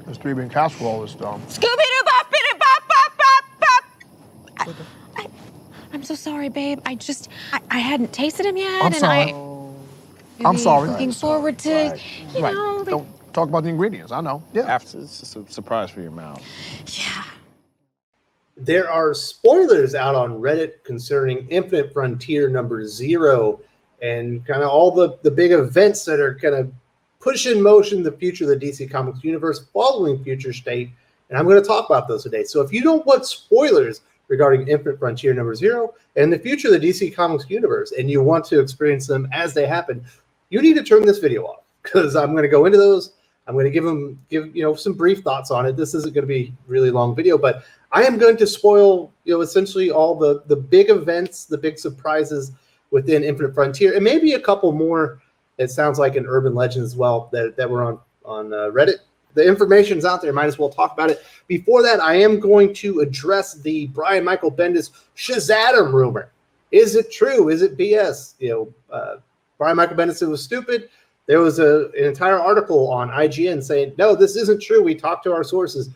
This three-bean casserole is dumb. Scooby-Doo, bop, I'm so sorry, babe. I hadn't tasted him yet. I'm sorry. I'm sorry. Looking forward to, you know. Don't talk about the ingredients. I know. Yeah. After, it's just a surprise for your mouth. Yeah. There are spoilers out on Reddit concerning Infinite Frontier #0 and kind of all the big events that are going to push in motion the future of the DC Comics universe following Future State. And I'm going to talk about those today. So if you don't want spoilers regarding Infinite Frontier #0 and the future of the DC Comics universe, and you want to experience them as they happen, you need to turn this video off, because I'm going to go into those. I'm going to give some brief thoughts on it. This isn't going to be a really long video, but I am going to spoil essentially all the big events, the big surprises within Infinite Frontier, and maybe a couple more. It sounds like an urban legend as well that were on Reddit. The information's out there. Might as well talk about it. Before that, I am going to address the Brian Michael Bendis Shazam rumor. Is it true? Is it BS? Brian Michael Bendis said it was stupid. There was an entire article on IGN saying, no, this isn't true. We talked to our sources.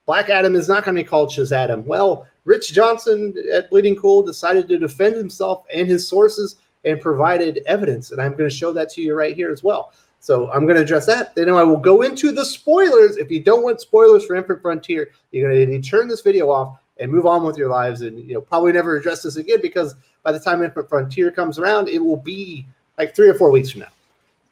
Black Adam is not going to be called Shazam. Well, Rich Johnson at Bleeding Cool decided to defend himself and his sources and provided evidence. And I'm going to show that to you right here as well. So I'm going to address that. Then I will go into the spoilers. If you don't want spoilers for Infinite Frontier, you're going to need to turn this video off and move on with your lives, and probably never address this again, because by the time Infinite Frontier comes around, it will be like 3 or 4 weeks from now.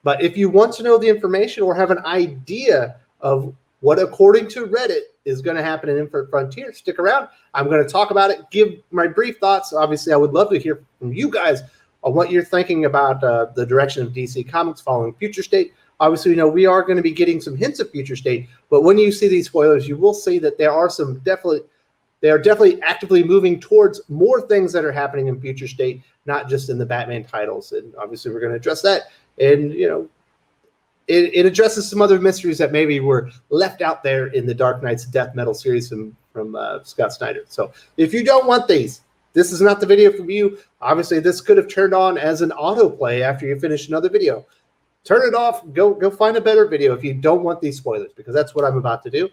But if you want to know the information or have an idea of what, according to Reddit, is going to happen in Infinite Frontier, stick around. I'm going to talk about it, give my brief thoughts. Obviously, I would love to hear from you guys on what you're thinking about the direction of DC Comics following Future State. Obviously, we are going to be getting some hints of Future State, but when you see these spoilers, you will see that there are they are definitely actively moving towards more things that are happening in Future State, not just in the Batman titles. And obviously, we're going to address that. And, it addresses some other mysteries that maybe were left out there in the Dark Knight's Death Metal series from Scott Snyder. So if you don't want these, this is not the video for you. Obviously, this could have turned on as an autoplay after you finish another video. Turn it off. Go find a better video if you don't want these spoilers, because that's what I'm about to do.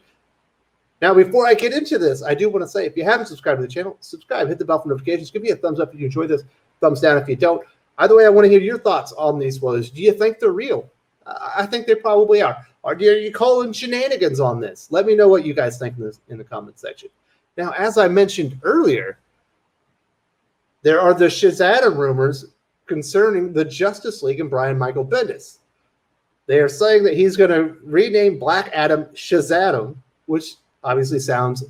Now, before I get into this, I do want to say, if you haven't subscribed to the channel, subscribe, hit the bell for notifications. Give me a thumbs up if you enjoy this, thumbs down if you don't. Either way, I want to hear your thoughts on these spoilers. Do you think they're real? I think they probably are. Or are you calling shenanigans on this? Let me know what you guys think in the comment section. Now, as I mentioned earlier, there are the Shazam rumors concerning the Justice League and Brian Michael Bendis. They are saying that he's going to rename Black Adam Shazam, which obviously sounds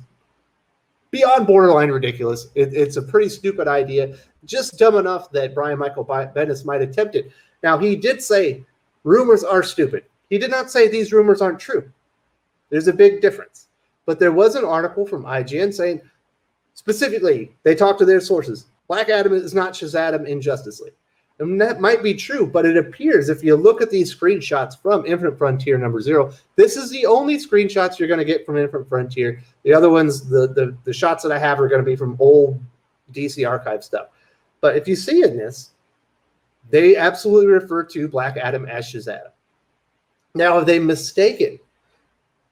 beyond borderline ridiculous. It's a pretty stupid idea, just dumb enough that Brian Michael Bendis might attempt it. Now, he did say rumors are stupid. He did not say these rumors aren't true. There's a big difference. But there was an article from IGN saying, specifically, they talked to their sources. Black Adam is not Shazam in Justice League. And that might be true, but it appears, if you look at these screenshots from Infinite Frontier #0, this is the only screenshots you're going to get from Infinite Frontier. The other ones, the shots that I have are going to be from old DC archive stuff. But if you see in this, they absolutely refer to Black Adam as Shazam. Now, have they mistaken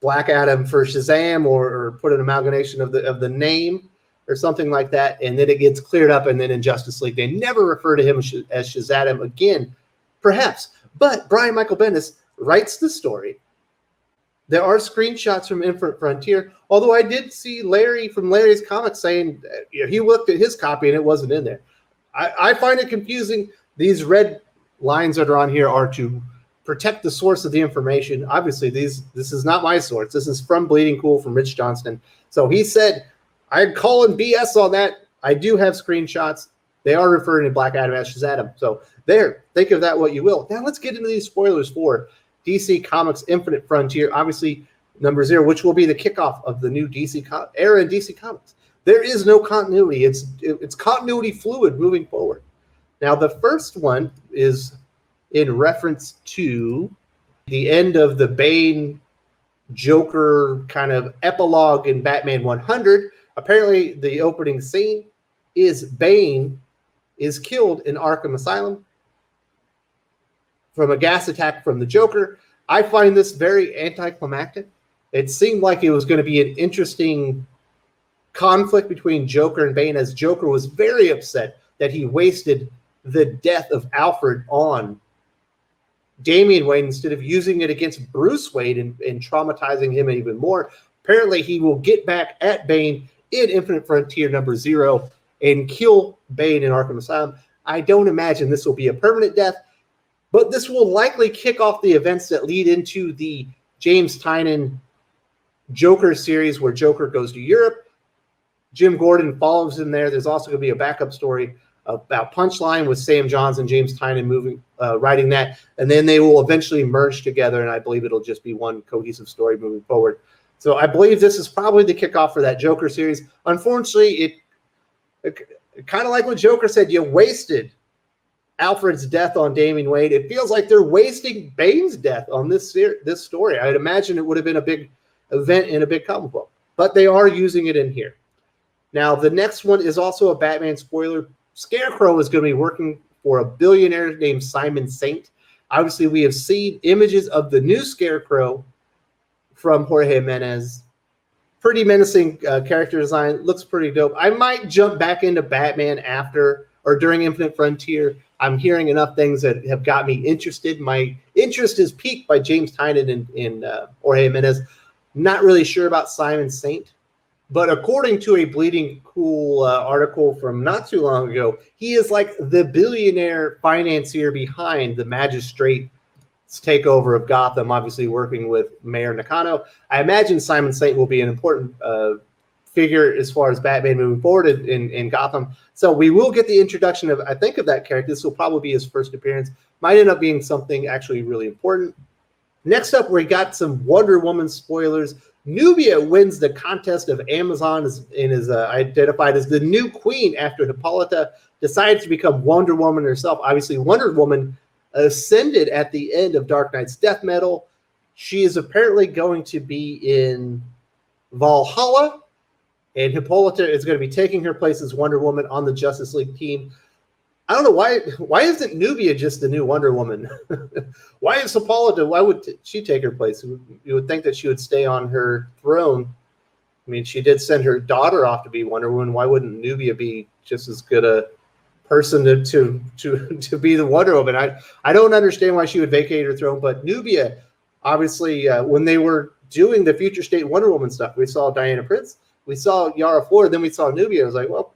Black Adam for Shazam, or put an amalgamation of the name or something like that, and then it gets cleared up, and then in Justice League, they never refer to him as Shazam again? Perhaps. But Brian Michael Bendis writes the story. There are screenshots from Infinite Frontier, although I did see Larry from Larry's Comics saying he looked at his copy and it wasn't in there. I find it confusing. These red lines that are on here are to protect the source of the information. Obviously, this is not my source. This is from Bleeding Cool, from Rich Johnston. So he said, I'd call him BS on that. I do have screenshots. They are referring to Black Adam as Shazam. So there, think of that what you will. Now let's get into these spoilers for DC Comics Infinite Frontier, obviously #0, which will be the kickoff of the new DC era in DC Comics. There is no continuity. It's continuity fluid moving forward. Now, the first one is in reference to the end of the Bane Joker kind of epilogue in Batman 100. Apparently, the opening scene is Bane is killed in Arkham Asylum from a gas attack from the Joker. I find this very anticlimactic. It seemed like it was going to be an interesting conflict between Joker and Bane, as Joker was very upset that he wasted the death of Alfred on Damian Wayne instead of using it against Bruce Wayne and traumatizing him even more. Apparently, he will get back at Bane in Infinite Frontier number 0 and kill Bane in Arkham Asylum. I don't imagine this will be a permanent death, but this will likely kick off the events that lead into the James Tynion Joker series where Joker goes to Europe. Jim Gordon follows him there. There's also going to be a backup story about Punchline with Sam Johns and James Tynion writing that, and then they will eventually merge together, and I believe it'll just be one cohesive story moving forward. So I believe this is probably the kickoff for that Joker series. Unfortunately, it kind of like what Joker said, you wasted Alfred's death on Damian Wayne. It feels like they're wasting Bane's death on this story. I'd imagine it would have been a big event in a big comic book, but they are using it in here. Now, the next one is also a Batman spoiler. Scarecrow is going to be working for a billionaire named Simon Saint. Obviously, we have seen images of the new Scarecrow from Jorge Jimenez. Pretty menacing character design. Looks pretty dope. I might jump back into Batman after or during Infinite Frontier. I'm hearing enough things that have got me interested. My interest is piqued by James Tynion and Jorge Jimenez. Not really sure about Simon Saint. But according to a Bleeding Cool article from not too long ago, he is like the billionaire financier behind the Magistrate's takeover of Gotham, obviously working with Mayor Nakano. I imagine Simon Saint will be an important figure as far as Batman moving forward in Gotham. So we will get the introduction of, I think, of that character. This will probably be his first appearance. Might end up being something actually really important. Next up, we got some Wonder Woman spoilers. Nubia wins the contest of Amazon and is identified as the new queen after Hippolyta decides to become Wonder Woman herself. Obviously, Wonder Woman ascended at the end of Dark Knight's death metal. She is apparently going to be in Valhalla, and Hippolyta is going to be taking her place as Wonder Woman on the Justice League team. I don't know why isn't Nubia just the new Wonder Woman? Why is Hippolyta? Why would she take her place? You would think that she would stay on her throne. I mean, she did send her daughter off to be Wonder Woman. Why wouldn't Nubia be just as good a person to be the Wonder Woman? I don't understand why she would vacate her throne. But Nubia, obviously, when they were doing the Future State Wonder Woman stuff, we saw Diana Prince, we saw Yara Flor, then we saw Nubia. I was like, well,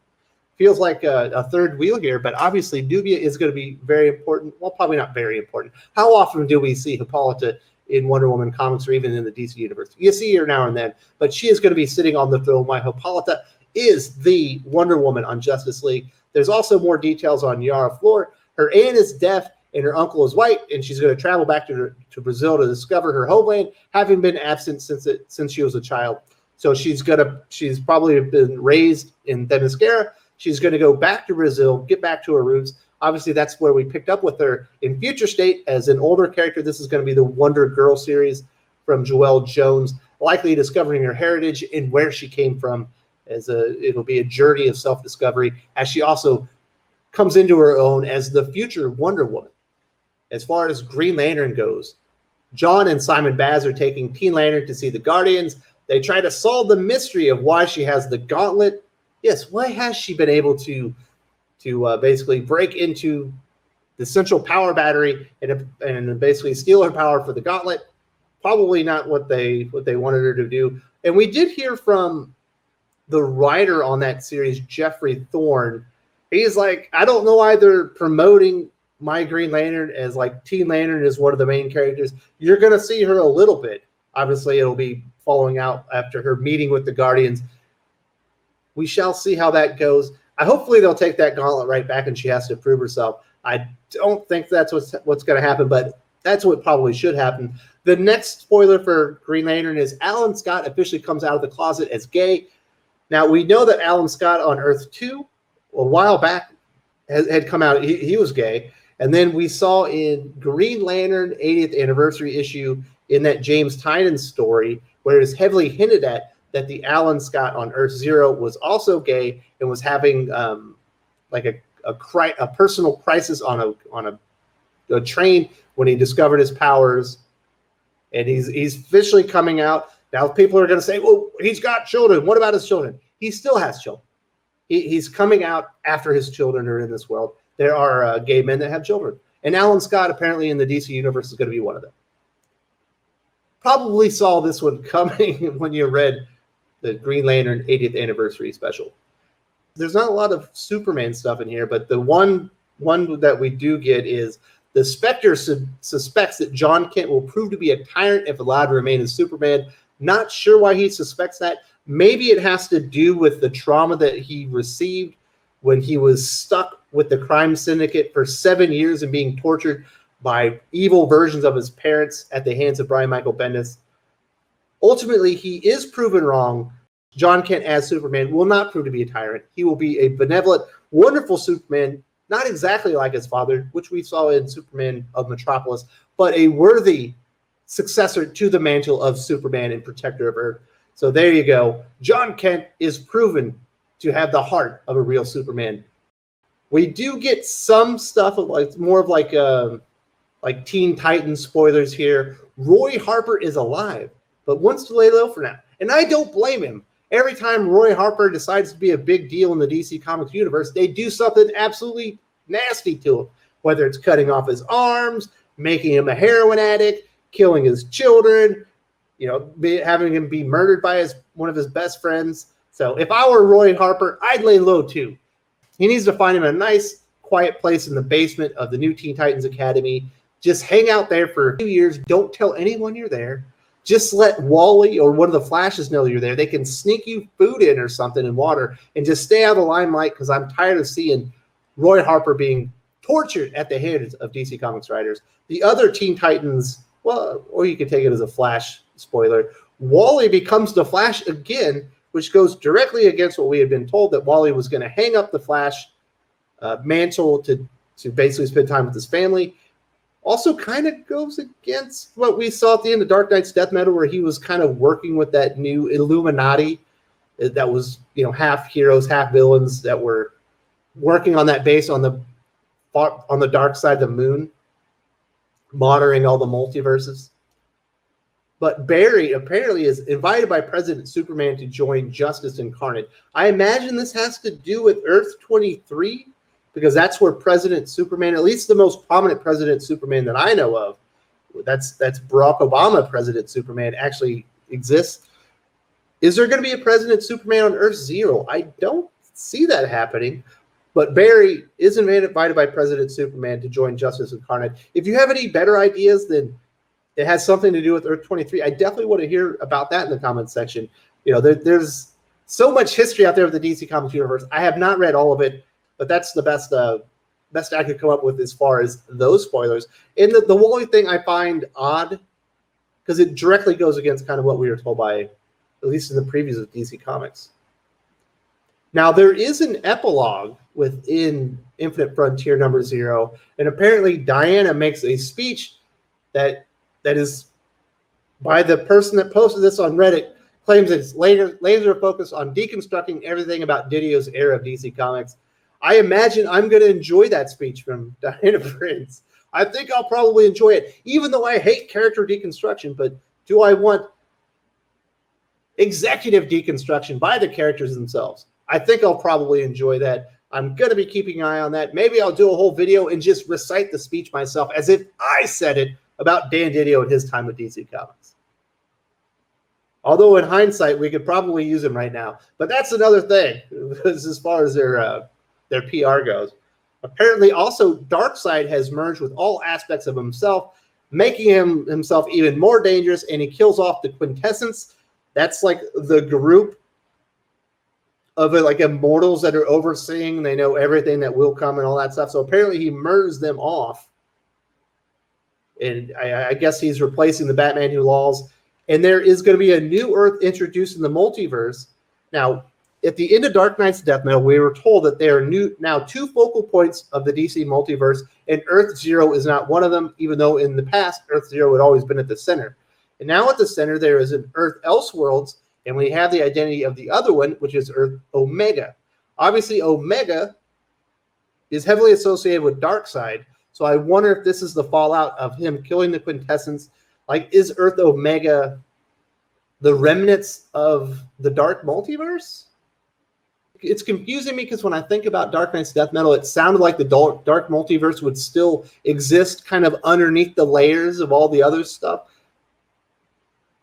feels like a third wheel here, but obviously Nubia is going to be very important. Well, probably not very important. How often do we see Hippolyta in Wonder Woman comics or even in the DC universe? You see her now and then, but she is going to be sitting on the throne while Hippolyta is the Wonder Woman on Justice League. There's also more details on Yara Flor. Her aunt is deaf and her uncle is white, and she's going to travel back to Brazil to discover her homeland, having been absent since she was a child. So she's probably been raised in Themyscira. She's going to go back to Brazil, get back to her roots. Obviously, that's where we picked up with her in Future State as an older character. This is going to be the Wonder Girl series from Joelle Jones, likely discovering her heritage and where she came from. It'll be a journey of self-discovery as she also comes into her own as the future Wonder Woman. As far as Green Lantern goes, Jon and Simon Baz are taking Teen Lantern to see the Guardians. They try to solve the mystery of why she has the gauntlet. Yes, why has she been able to basically break into the central power battery and basically steal her power for the gauntlet? Probably not what they wanted her to do. And we did hear from the writer on that series, Jeffrey Thorne. He's like, I don't know why they're promoting my Green Lantern as like Teen Lantern is one of the main characters. You're going to see her a little bit. Obviously, it'll be following out after her meeting with the Guardians. We shall see how that goes. Hopefully they'll take that gauntlet right back and she has to prove herself. I don't think that's what's going to happen, but that's what probably should happen. The next spoiler for Green Lantern is Alan Scott officially comes out of the closet as gay. Now, we know that Alan Scott on Earth 2, a while back, had come out. He was gay. And then we saw in Green Lantern 80th anniversary issue in that James Tynion story where it is heavily hinted at that the Alan Scott on Earth 0 was also gay and was having like a personal crisis on a train when he discovered his powers. And he's officially coming out. Now people are going to say, well, he's got children. What about his children? He still has children. He's coming out after his children are in this world. There are gay men that have children. And Alan Scott, apparently in the DC universe, is going to be one of them. Probably saw this one coming when you read the Green Lantern 80th anniversary special. There's not a lot of Superman stuff in here, but the one that we do get is the Spectre suspects that Jon Kent will prove to be a tyrant if allowed to remain as Superman. Not sure why he suspects that. Maybe it has to do with the trauma that he received when he was stuck with the crime syndicate for 7 years and being tortured by evil versions of his parents at the hands of Brian Michael Bendis. Ultimately, he is proven wrong. Jon Kent as Superman will not prove to be a tyrant. He will be a benevolent, wonderful Superman, not exactly like his father, which we saw in Superman of Metropolis, but a worthy successor to the mantle of Superman and protector of Earth. So there you go. Jon Kent is proven to have the heart of a real Superman. We do get some stuff of more of like Teen Titans spoilers here. Roy Harper is alive, but wants to lay low for now. And I don't blame him. Every time Roy Harper decides to be a big deal in the DC Comics universe, they do something absolutely nasty to him, whether it's cutting off his arms, making him a heroin addict, killing his children, having him be murdered by one of his best friends. So if I were Roy Harper, I'd lay low too. He needs to find him a nice, quiet place in the basement of the new Teen Titans Academy. Just hang out there for a few years. Don't tell anyone you're there. Just let Wally or one of the Flashes know you're there. They can sneak you food in or something and water and just stay out of the limelight, because I'm tired of seeing Roy Harper being tortured at the hands of DC Comics writers. The other Teen Titans, well, or you could take it as a Flash spoiler, Wally becomes the Flash again, which goes directly against what we had been told, that Wally was going to hang up the Flash mantle to basically spend time with his family. Also kind of goes against what we saw at the end of Dark Knight's Death Metal, where he was kind of working with that new Illuminati that was, half heroes, half villains that were working on that base on the dark side of the moon, monitoring all the multiverses. But Barry apparently is invited by President Superman to join Justice Incarnate. I imagine this has to do with Earth 23, because that's where President Superman, at least the most prominent President Superman that I know of, that's Barack Obama President Superman, actually exists. Is there going to be a President Superman on Earth Zero? I don't see that happening. But Barry is invited by President Superman to join Justice Incarnate. If you have any better ideas than it has something to do with Earth 23, I definitely want to hear about that in the comments section. There's so much history out there of the DC Comics universe. I have not read all of it, but that's the best I could come up with as far as those spoilers. And the Wally thing I find odd, because it directly goes against kind of what we were told by, at least in the previews of DC Comics. Now, there is an epilogue within Infinite Frontier number 0, and apparently Diana makes a speech that is by the person that posted this on Reddit, claims it's laser focused on deconstructing everything about Didio's era of DC Comics. I imagine I'm going to enjoy that speech from Diana Prince. I think I'll probably enjoy it, even though I hate character deconstruction. But do I want executive deconstruction by the characters themselves? I think I'll probably enjoy that. I'm going to be keeping an eye on that. Maybe I'll do a whole video and just recite the speech myself as if I said it about Dan Didio and his time with DC Comics. Although in hindsight, we could probably use him right now. But that's another thing as far as their PR goes. Apparently, also, Darkseid has merged with all aspects of himself, making himself even more dangerous, and he kills off the Quintessence. That's like the group of immortals that are overseeing. They know everything that will come and all that stuff. So apparently he murders them off. And I guess he's replacing the Batman Who Lawls. And there is going to be a new Earth introduced in the multiverse. Now, at the end of Dark Knight's Death Metal, we were told that there are now 2 focal points of the DC multiverse, and Earth Zero is not one of them, even though in the past, Earth Zero had always been at the center. And now at the center, there is an Earth Elseworlds, and we have the identity of the other one, which is Earth Omega. Obviously, Omega is heavily associated with Darkseid, so I wonder if this is the fallout of him killing the Quintessence. Like, is Earth Omega the remnants of the Dark Multiverse? It's confusing me because when I think about Dark Knight's death metal, it sounded like the Dark Multiverse would still exist kind of underneath the layers of all the other stuff.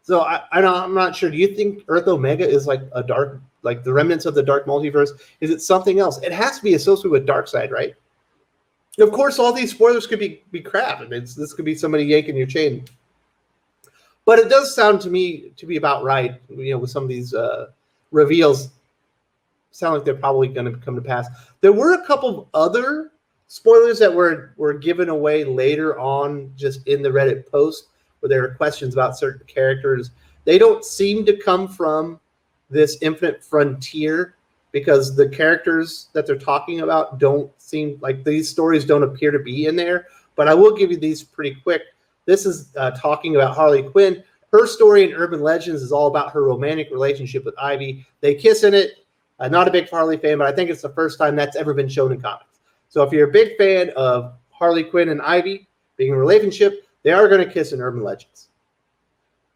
So I'm not sure. Do you think Earth Omega is like a dark, like the remnants of the Dark Multiverse? Is it something else? It has to be associated with Darkseid, right? Of course, all these spoilers could be crap. This could be somebody yanking your chain. But it does sound to me to be about right, with some of these reveals. Sound like they're probably going to come to pass. There were a couple of other spoilers that were given away later on, just in the Reddit post, where there were questions about certain characters. They don't seem to come from this Infinite Frontier, because the characters that they're talking about don't seem like, these stories don't appear to be in there. But I will give you these pretty quick. This is talking about Harley Quinn. Her story in Urban Legends is all about her romantic relationship with Ivy. They kiss in it. Not a big Harley fan, but I think it's the first time that's ever been shown in comics. So if you're a big fan of Harley Quinn and Ivy being in a relationship, they are going to kiss in Urban Legends.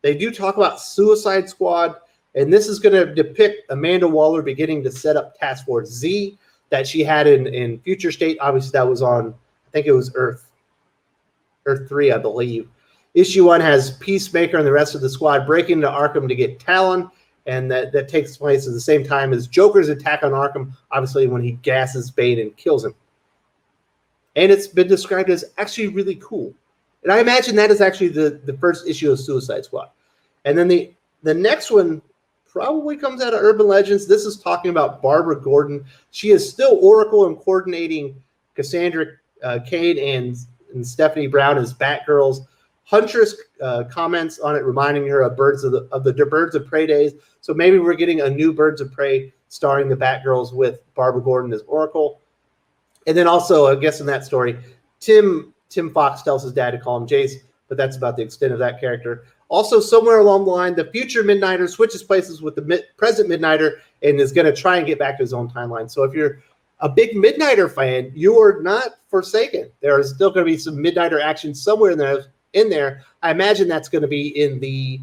They do talk about Suicide Squad, and this is going to depict Amanda Waller beginning to set up Task Force Z that she had in Future State. Obviously, that was on, I think it was Earth 3, I believe. Issue 1 has Peacemaker and the rest of the squad breaking into Arkham to get Talon, and that takes place at the same time as Joker's attack on Arkham, obviously when he gasses Bane and kills him. And it's been described as actually really cool. And I imagine that is actually the first issue of Suicide Squad. And then the next one probably comes out of Urban Legends. This is talking about Barbara Gordon. She is still Oracle and coordinating Cassandra Cain and Stephanie Brown as Batgirls. Huntress comments on it, reminding her of Birds of Prey days. So maybe we're getting a new Birds of Prey starring the Batgirls with Barbara Gordon as Oracle. And then also, I guess in that story, Tim Fox tells his dad to call him Jace, but that's about the extent of that character. Also, somewhere along the line, the future Midnighter switches places with the present Midnighter and is going to try and get back to his own timeline. So if you're a big Midnighter fan, you are not forsaken. There is still going to be some Midnighter action somewhere in there. I imagine that's going to be in the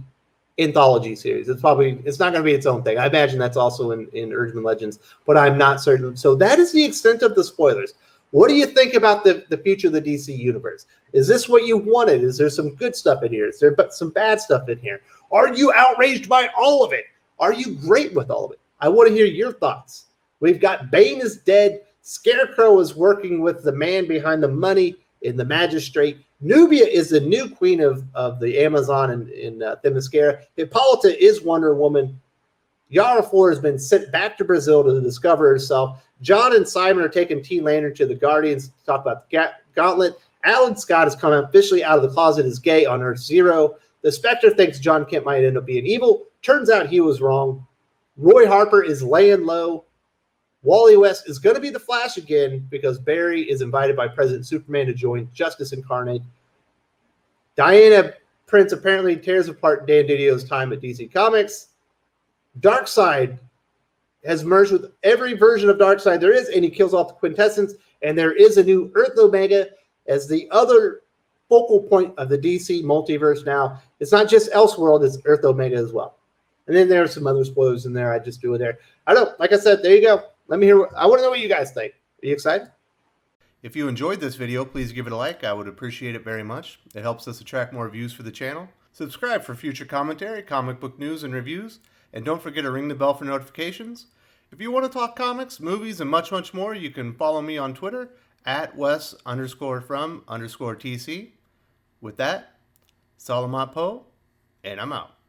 anthology series. It's not going to be its own thing. I imagine that's also in Urban Legends, but I'm not certain. So that is the extent of the spoilers. What do you think about the future of the DC universe? Is this what you wanted? Is there some good stuff in here? Is there some bad stuff in here? Are you outraged by all of it? Are you great with all of it? I want to hear your thoughts. We've got Bane is dead. Scarecrow is working with the man behind the money in the Magistrate. Nubia is the new queen of the Amazon in Themyscira. Hippolyta is Wonder Woman. Yara Flor has been sent back to Brazil to discover herself. John and Simon are taking Teen Lantern to the Guardians to talk about the gauntlet. Alan Scott has come officially out of the closet as gay on Earth Zero. The Spectre thinks Jon Kent might end up being evil. Turns out he was wrong. Roy Harper is laying low. Wally West is going to be the Flash again because Barry is invited by President Superman to join Justice Incarnate. Diana Prince apparently tears apart Dan Didio's time at DC Comics. Darkseid has merged with every version of Darkseid there is, and he kills off the Quintessence. And there is a new Earth Omega as the other focal point of the DC multiverse now. It's not just Elseworld, it's Earth Omega as well. And then there are some other spoilers in there. I just do it there. I don't know. Like I said, there you go. Let me hear. I want to know what you guys think. Are you excited? If you enjoyed this video, please give it a like. I would appreciate it very much. It helps us attract more views for the channel. Subscribe for future commentary, comic book news, and reviews. And don't forget to ring the bell for notifications. If you want to talk comics, movies, and much, much more, you can follow me on Twitter at Wes_from_TC. With that, Salamat Po, and I'm out.